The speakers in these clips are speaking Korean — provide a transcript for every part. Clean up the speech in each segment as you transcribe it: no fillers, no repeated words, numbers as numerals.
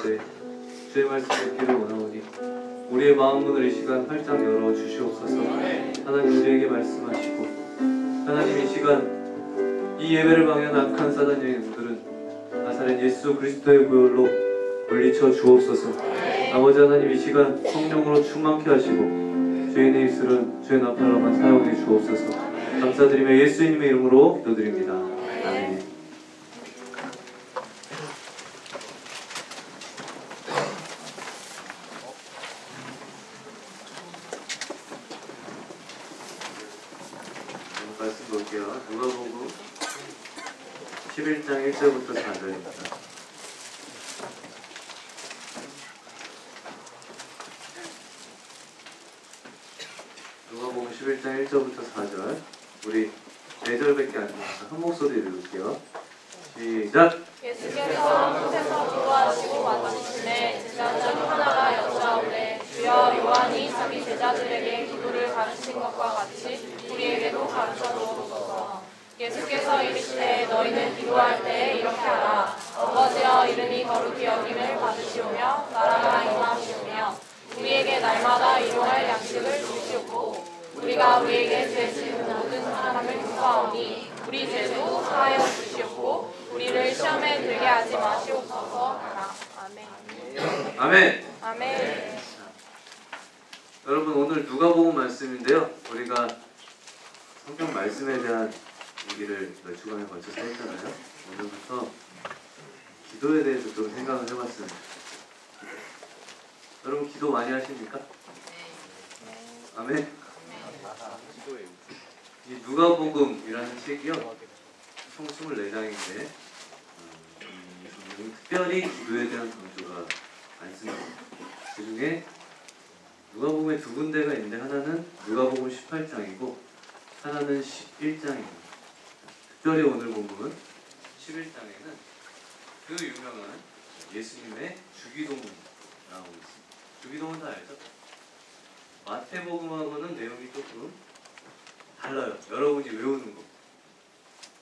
때 주의 말씀 듣기를 원하오니 우리의 마음문을 이 시간 활짝 열어 주시옵소서. 하나님 우리에게 말씀하시고, 하나님 이 시간 이 예배를 방해한 악한 사단 영들은 나사렛 예수 그리스도의 보혈로 물리쳐 주옵소서. 아버지 하나님 이 시간 성령으로 충만케 하시고 주인의 입술은 주의 나팔로만 사용해 주옵소서. 감사드리며 예수님의 이름으로 기도드립니다. 아멘. 말씀 볼게요. 누가복음 11장 1절부터 4절입니다. 누가복음 11장 1절부터 4절, 우리 4절밖에 안 됩니다. 한 목소리 읽을게요. 시작! 예수께서 한 곳에서 기도하시고 마치심에 제자 중 하나가 여짜오되 주여 요한이 자기 제자들에게 기도를 가르친 것과 같이 우리에게도 가르쳐 주옵소서. 예수께서 이르시되 너희는 기도할 때 이렇게 하라. 아버지여 이름이 거룩히 여김을 받으시오며 나라가 임하시오며 우리에게 날마다 일용할 양식을 주시옵고 우리가 우리에게 죄 지은 모든 사람을 용서하오니 우리 죄도 사하여 주시옵고 우리를 시험에 들게 하지 마시옵소서 하라. 아멘. 아멘. 아멘. 여러분 오늘 누가복음 말씀인데요. 우리가 성경 말씀에 대한 얘기를 몇 주간에 걸쳐서 했잖아요. 오늘부터 기도에 대해서 좀 생각을 해봤습니다. 여러분 기도 많이 하십니까? 아멘. 이 누가복음이라는 책이요, 총 24장인데 특별히 기도에 대한 강조가 많습니다. 그 중에 누가복음에 두 군데가 있는데 하나는 누가복음 18장이고 하나는 11장입니다. 특별히 오늘 본문은 11장에는 그 유명한 예수님의 주기도문이 나오고 있습니다. 주기도문 다 알죠? 마태복음하고는 내용이 조금 달라요. 여러분이 외우는 거.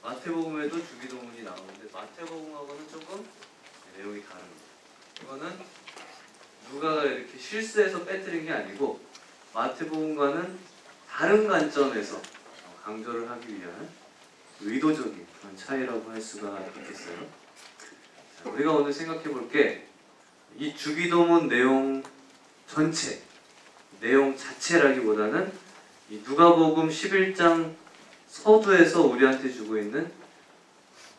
마태복음에도 주기도문이 나오는데 마태복음하고는 조금 내용이 다릅니다. 이거는 누가가 이렇게 실수해서 빼뜨린 게 아니고 마태복음과는 다른 관점에서 강조를 하기 위한 의도적인 그런 차이라고 할 수가 있겠어요. 자, 우리가 오늘 생각해 볼 게 이 주기도문 내용 전체, 내용 자체라기보다는 이 누가복음 11장 서두에서 우리한테 주고 있는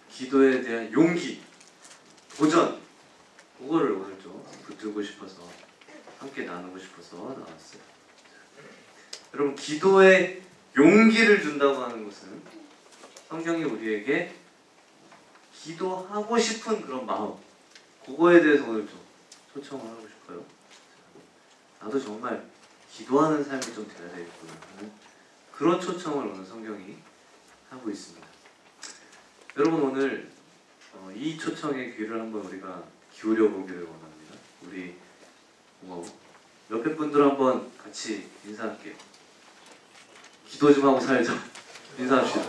기도에 대한 용기, 도전, 그거를 오늘 좀 붙들고 싶어서 함께 나누고 싶어서 나왔어요. 여러분 기도에 용기를 준다고 하는 것은 성경이 우리에게 기도하고 싶은 그런 마음, 그거에 대해서 오늘 좀 초청을 하고 싶어요. 나도 정말 기도하는 삶이 좀 돼야 되겠구나 하는 그런 초청을 오늘 성경이 하고 있습니다. 여러분 오늘 이 초청의 귀를 한번 우리가 기울여 보기를 원합니다. 우리 옆에 분들 한번 같이 인사할게요. 기도 좀 하고 살자. 인사합시다.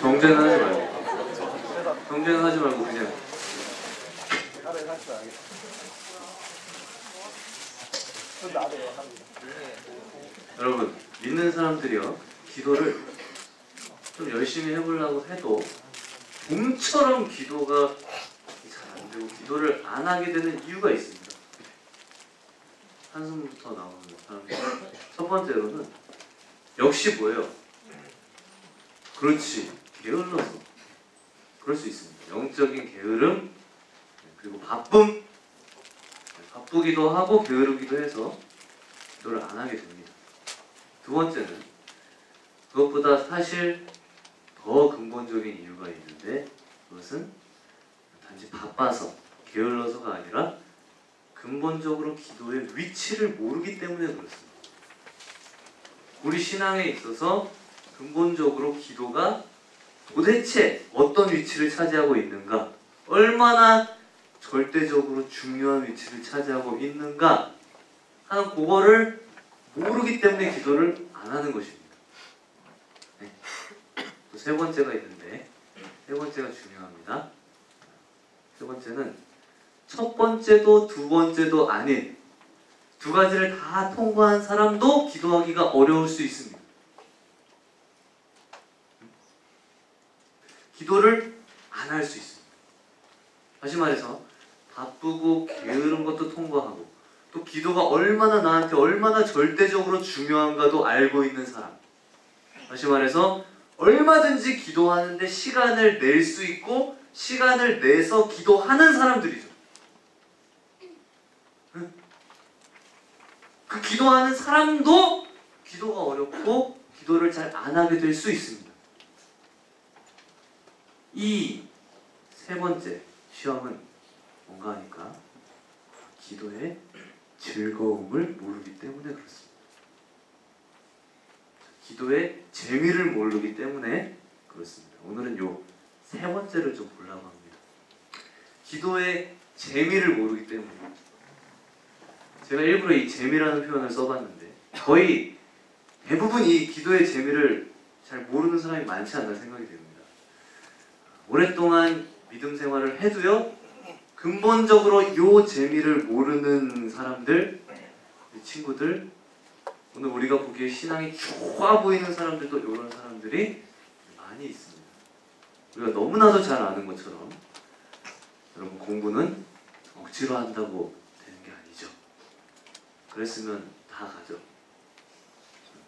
정죄는 하지 말고. 정죄는 하지 말고 그냥. 여러분 믿는 사람들이요 기도를 좀 열심히 해보려고 해도 봄처럼 기도가 잘 안 되고 기도를 안 하게 되는 이유가 있습니다. 한숨부터 나오는 사람들. 첫 번째로는 역시 뭐예요? 그렇지, 게을러서 그럴 수 있습니다. 영적인 게으름, 그리고 바쁨, 바쁘기도 하고 게으르기도 해서 기도를 안 하게 됩니다. 두 번째는 그것보다 사실 더 근본적인 이유가 있는데 그것은 단지 바빠서 게을러서가 아니라 근본적으로 기도의 위치를 모르기 때문에 그렇습니다. 우리 신앙에 있어서 근본적으로 기도가 도대체 어떤 위치를 차지하고 있는가, 얼마나 절대적으로 중요한 위치를 차지하고 있는가 하는 그거를 모르기 때문에 기도를 안 하는 것입니다. 네. 또 세 번째가 있는데, 세 세 번째가 중요합니다. 세 번째는 첫 번째도 두 번째도 아닌 두 가지를 다 통과한 사람도 기도하기가 어려울 수 있습니다. 기도를 안 할 수 있습니다. 다시 말해서 바쁘고 게으른 것도 통과하고 또 기도가 얼마나 나한테 얼마나 절대적으로 중요한가도 알고 있는 사람. 다시 말해서 얼마든지 기도하는데 시간을 낼 수 있고 시간을 내서 기도하는 사람들이죠. 그 기도하는 사람도 기도가 어렵고 기도를 잘 안 하게 될 수 있습니다. 이 세 번째 시험은 뭔가 하니까 기도의 즐거움을 모르기 때문에 그렇습니다. 기도의 재미를 모르기 때문에 그렇습니다. 오늘은 요 세 번째를 좀 보려고 합니다. 기도의 재미를 모르기 때문에 제가 일부러 이 재미라는 표현을 써봤는데 거의 대부분 이 기도의 재미를 잘 모르는 사람이 많지 않나 생각이 됩니다. 오랫동안 믿음 생활을 해도요 근본적으로 요 재미를 모르는 사람들, 친구들, 오늘 우리가 보기에 신앙이 좋아 보이는 사람들도 이런 사람들이 많이 있습니다. 우리가 너무나도 잘 아는 것처럼 여러분 공부는 억지로 한다고 되는 게 아니죠. 그랬으면 다 가죠.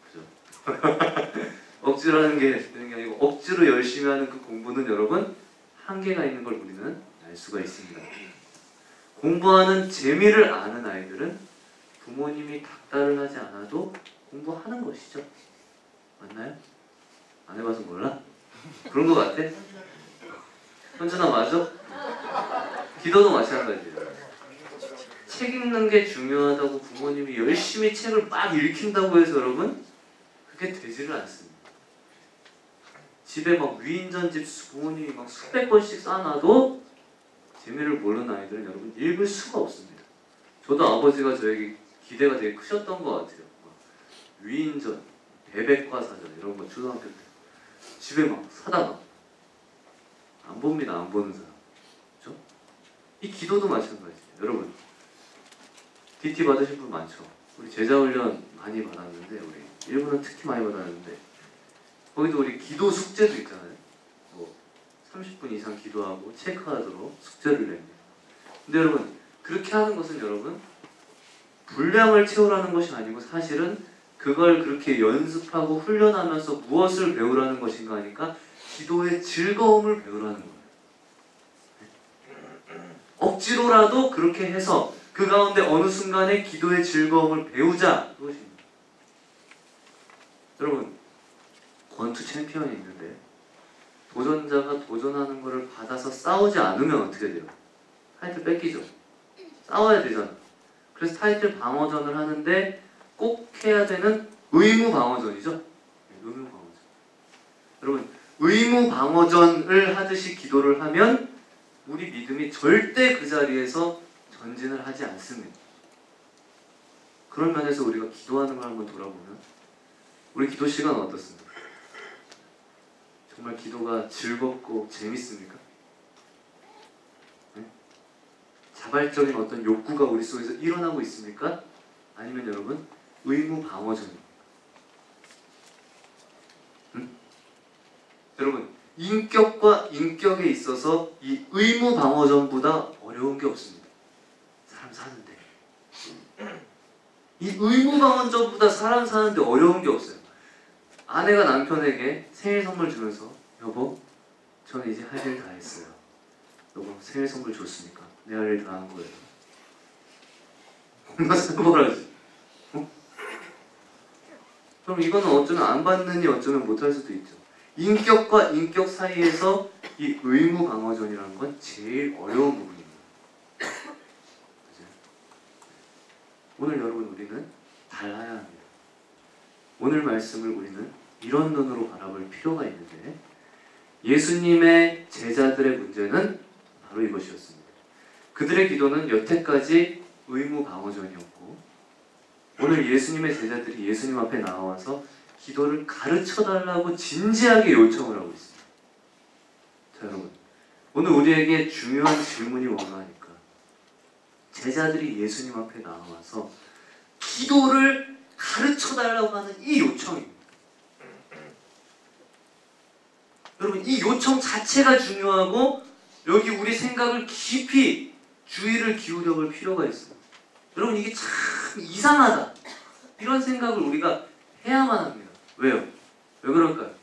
그죠? 억지로 하는 게 되는 게 아니고 억지로 열심히 하는 그 공부는 여러분 한계가 있는 걸 우리는 알 수가 있습니다. 공부하는 재미를 아는 아이들은 부모님이 닥달을 하지 않아도 공부하는 것이죠. 맞나요? 안 해봐서 몰라? 그런 거 같아? 현준아 맞아? 기도도 마찬가지예요. 책 읽는 게 중요하다고 부모님이 열심히 책을 막 읽힌다고 해서 여러분 그게 되지를 않습니다. 집에 막 위인전집 부모님이 막 수백 권씩 쌓아놔도 재미를 모르는 아이들은 여러분 읽을 수가 없습니다. 저도 아버지가 저에게 기대가 되게 크셨던 것 같아요. 위인전, 대백과사전 이런 거 초등학교 때 집에 막 사다가 안 봅니다. 안 보는 사람. 그렇죠? 이 기도도 마찬가지예요. 여러분 DT 받으신 분 많죠? 우리 제자훈련 많이 받았는데 우리 일본은 특히 많이 받았는데 거기도 우리 기도 숙제도 있잖아요. 뭐 30분 이상 기도하고 체크하도록 숙제를 냅니다. 근데 여러분 그렇게 하는 것은 여러분 분량을 채우라는 것이 아니고 사실은 그걸 그렇게 연습하고 훈련하면서 무엇을 배우라는 것인가 하니까 기도의 즐거움을 배우라는 거예요. 억지로라도 그렇게 해서 그 가운데 어느 순간에 기도의 즐거움을 배우자 그것입니다. 여러분 권투 챔피언이 있는데 도전자가 도전하는 것을 받아서 싸우지 않으면 어떻게 돼요? 타이틀 뺏기죠. 싸워야 되잖아. 그래서 타이틀 방어전을 하는데 꼭 해야 되는 의무 방어전이죠. 의무 방어전. 여러분 의무 방어전을 하듯이 기도를 하면 우리 믿음이 절대 그 자리에서 전진을 하지 않습니다. 그런 면에서 우리가 기도하는 걸 한번 돌아보면 우리 기도 시간은 어떻습니까? 정말 기도가 즐겁고 재밌습니까? 네? 자발적인 어떤 욕구가 우리 속에서 일어나고 있습니까? 아니면 여러분 의무 방어전입니까? 여러분 인격과 인격에 있어서 이 의무 방어전보다 어려운 게 없습니다. 사람 사는데 이 의무 방어전보다 사람 사는데 어려운 게 없어요. 아내가 남편에게 생일 선물 주면서 여보 저는 이제 할 일 다 했어요. 여보 생일 선물 줬으니까 내 할 일 다 한 거예요. 뭔가 상벌하지. 어? 그럼 이거는 어쩌면 안 받느니 어쩌면 못할 수도 있죠. 인격과 인격 사이에서 이 의무 방어전이라는 건 제일 어려운 부분입니다. 오늘 여러분 우리는 달라야 합니다. 오늘 말씀을 우리는 이런 눈으로 바라볼 필요가 있는데 예수님의 제자들의 문제는 바로 이것이었습니다. 그들의 기도는 여태까지 의무 방어전이었고 오늘 예수님의 제자들이 예수님 앞에 나와서 기도를 가르쳐달라고 진지하게 요청을 하고 있습니다. 자, 여러분, 오늘 우리에게 중요한 질문이 뭔가 하니까 제자들이 예수님 앞에 나와서 기도를 가르쳐달라고 하는 이 요청입니다. 여러분, 이 요청 자체가 중요하고 여기 우리 생각을 깊이 주의를 기울여 볼 필요가 있습니다. 여러분, 이게 참 이상하다, 이런 생각을 우리가 해야만 합니다. 왜요? 왜 그럴까요?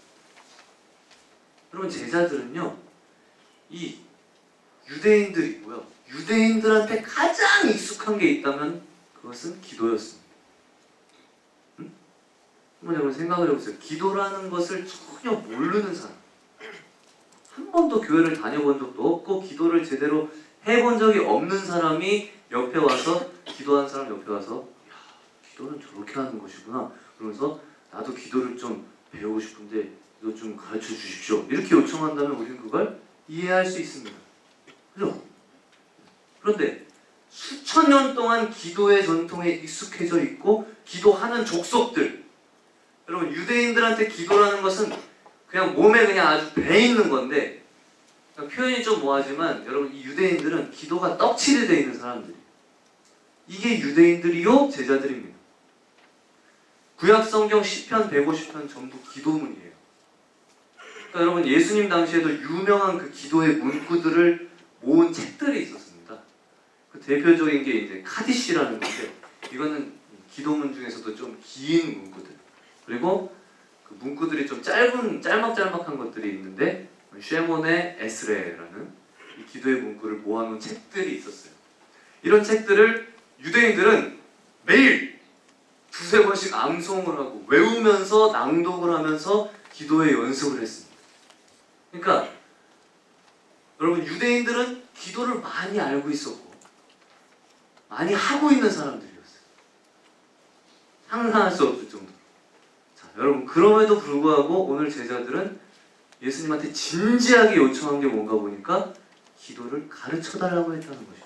여러분, 제자들은요, 이 유대인들이고요, 유대인들한테 가장 익숙한 게 있다면 그것은 기도였습니다. 한번 여러분 생각을 해보세요. 기도라는 것을 전혀 모르는 사람, 한 번도 교회를 다녀본 적도 없고 기도를 제대로 해본 적이 없는 사람이 옆에 와서, 기도하는 사람 옆에 와서, 야, 기도는 저렇게 하는 것이구나, 그러면서 나도 기도를 좀 배우고 싶은데 이거 좀 가르쳐 주십시오, 이렇게 요청한다면 우리는 그걸 이해할 수 있습니다. 그죠? 그런데 수천 년 동안 기도의 전통에 익숙해져 있고 기도하는 족속들, 여러분, 유대인들한테 기도라는 것은 그냥 몸에 그냥 아주 배 있는 건데, 표현이 좀 뭐하지만 여러분, 이 유대인들은 기도가 떡칠이 되어 있는 사람들이에요. 이게 유대인들이요 제자들입니다. 구약성경 시편 150편 전부 기도문이에요. 그러니까 여러분, 예수님 당시에도 유명한 그 기도의 문구들을 모은 책들이 있었습니다. 그 대표적인 게 이제 카디시라는 건데, 이거는 기도문 중에서도 좀 긴 문구들, 그리고 그 문구들이 좀 짤막짤막한 것들이 있는데, 쉐몬의 에스레라는 이 기도의 문구를 모아놓은 책들이 있었어요. 이런 책들을 유대인들은 매일 두세 번씩 암송을 하고 외우면서 낭독을 하면서 기도의 연습을 했습니다. 그러니까 여러분, 유대인들은 기도를 많이 알고 있었고 많이 하고 있는 사람들이었어요. 상상할 수 없을 정도로. 자, 여러분, 그럼에도 불구하고 오늘 제자들은 예수님한테 진지하게 요청한 게 뭔가 보니까 기도를 가르쳐달라고 했다는 것이에요.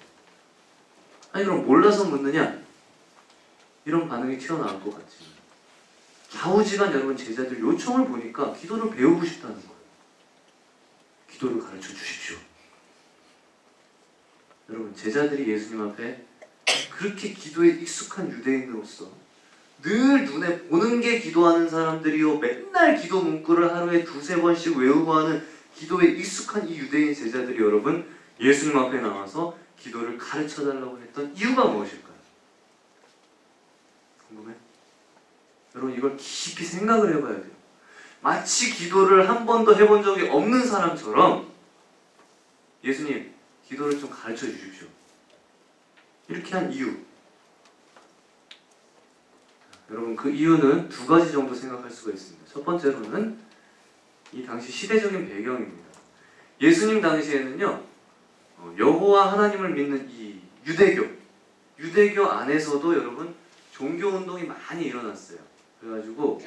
아니, 그럼 몰라서 묻느냐? 이런 반응이 튀어나올 것 같지만 갸우지간 여러분, 제자들 요청을 보니까 기도를 배우고 싶다는 거예요. 기도를 가르쳐 주십시오. 여러분, 제자들이 예수님 앞에 그렇게 기도에 익숙한 유대인으로서 늘 눈에 보는 게 기도하는 사람들이요, 맨날 기도 문구를 하루에 두세 번씩 외우고 하는 기도에 익숙한 이 유대인 제자들이 여러분, 예수님 앞에 나와서 기도를 가르쳐달라고 했던 이유가 무엇일까요? 궁금해요? 여러분, 이걸 깊이 생각을 해봐야 돼요. 마치 기도를 한 번도 해본 적이 없는 사람처럼 예수님, 기도를 좀 가르쳐 주십시오, 이렇게 한 이유. 여러분, 그 이유는 두 가지 정도 생각할 수가 있습니다. 첫 번째로는 이 당시 시대적인 배경입니다. 예수님 당시에는요, 여호와 하나님을 믿는 이 유대교 안에서도 여러분, 종교운동이 많이 일어났어요. 그래가지고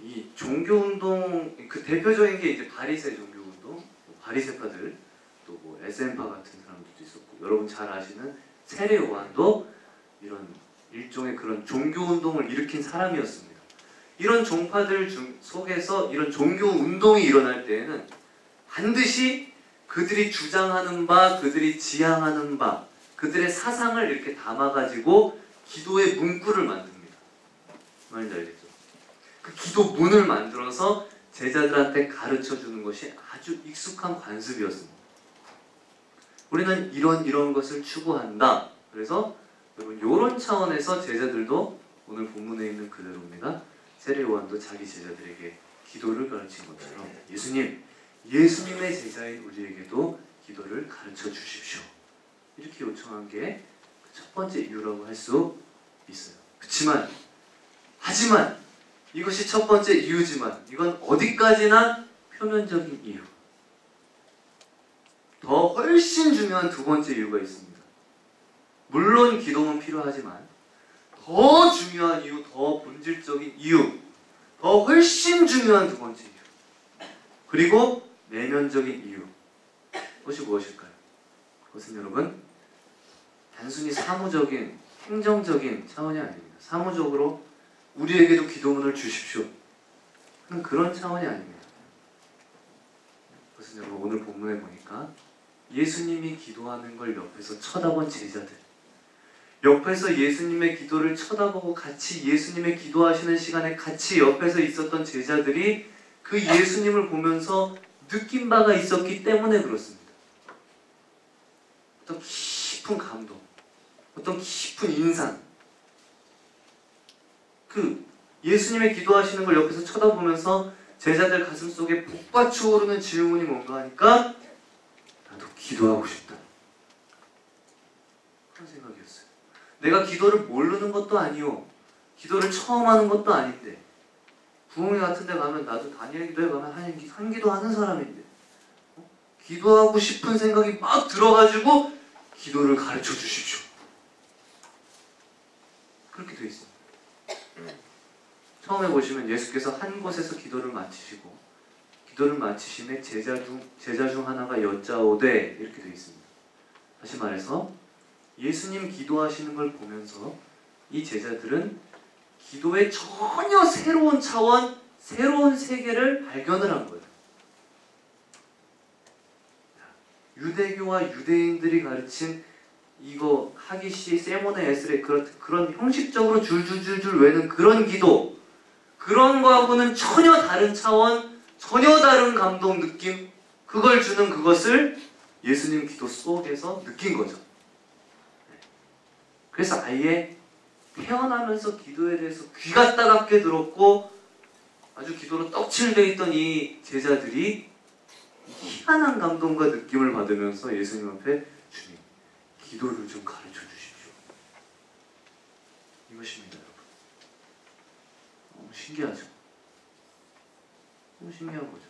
이 종교운동, 그 대표적인 게 이제 바리새 종교운동, 바리새파들, 또 뭐 에센파 같은 사람들도 있었고, 여러분 잘 아시는 세례 요한도 이런 일종의 그런 종교운동을 일으킨 사람이었습니다. 이런 종파들 속에서 이런 종교운동이 일어날 때에는 반드시 그들이 주장하는 바, 그들이 지향하는 바, 그들의 사상을 이렇게 담아가지고 기도의 문구를 만듭니다. 말인지 알겠죠? 그 기도문을 만들어서 제자들한테 가르쳐주는 것이 아주 익숙한 관습이었습니다. 우리는 이런 것을 추구한다. 그래서 여러분, 이런 차원에서 제자들도 오늘 본문에 있는 그대로입니다. 세례 요한도 자기 제자들에게 기도를 가르친 것처럼 예수님의 제자인 우리에게도 기도를 가르쳐 주십시오, 이렇게 요청한 게 첫 번째 이유라고 할 수 있어요. 하지만 이것이 첫 번째 이유지만 이건 어디까지나 표면적인 이유. 더 훨씬 중요한 두 번째 이유가 있습니다. 물론 기도는 필요하지만 더 중요한 이유, 더 본질적인 이유, 더 훨씬 중요한 두 번째 이유, 그리고 내면적인 이유, 그것이 무엇일까요? 그것은 여러분, 단순히 사무적인, 행정적인 차원이 아닙니다. 사무적으로 우리에게도 기도문을 주십시오 하는 그런 차원이 아닙니다. 그것은 여러분 오늘 본문에 보니까 예수님이 기도하는 걸 옆에서 쳐다본 제자들, 옆에서 예수님의 기도를 쳐다보고 같이 예수님의 기도하시는 시간에 같이 옆에서 있었던 제자들이 그 예수님을 보면서 느낀 바가 있었기 때문에 그렇습니다. 어떤 깊은 감동, 어떤 깊은 인상, 그 예수님의 기도하시는 걸 옆에서 쳐다보면서 제자들 가슴속에 북받쳐 오르는 질문이 뭔가 하니까 나도 기도하고 싶다. 그런 생각이었어요. 내가 기도를 모르는 것도 아니요, 기도를 처음 하는 것도 아닌데, 부흥회 같은 데 가면 나도 다니엘 기도에 가면 한 기도하는 사람인데 기도하고 싶은 생각이 막 들어가지고 기도를 가르쳐 주십시오. 그렇게 되어 있습니다. 처음에 보시면 예수께서 한 곳에서 기도를 마치시고 기도를 마치심에 제자 중 하나가 여짜오되 이렇게 되어 있습니다. 다시 말해서 예수님 기도하시는 걸 보면서 이 제자들은 기도의 전혀 새로운 차원, 새로운 세계를 발견을 한 거예요. 유대교와 유대인들이 가르친 이거 하기시, 세모네, 에스레 그런 형식적으로 줄줄줄줄 외는 그런 기도, 그런 거하고는 전혀 다른 차원, 전혀 다른 감동, 느낌, 그걸 주는 그것을 예수님 기도 속에서 느낀 거죠. 그래서 아예 태어나면서 기도에 대해서 귀가 따갑게 들었고 아주 기도로 떡칠되어 있던 이 제자들이 희한한 감동과 느낌을 받으면서 예수님 앞에 주님, 기도를 좀 가르쳐 주십시오. 이것입니다, 여러분. 너무 신기하죠? 너무 신기한 거죠.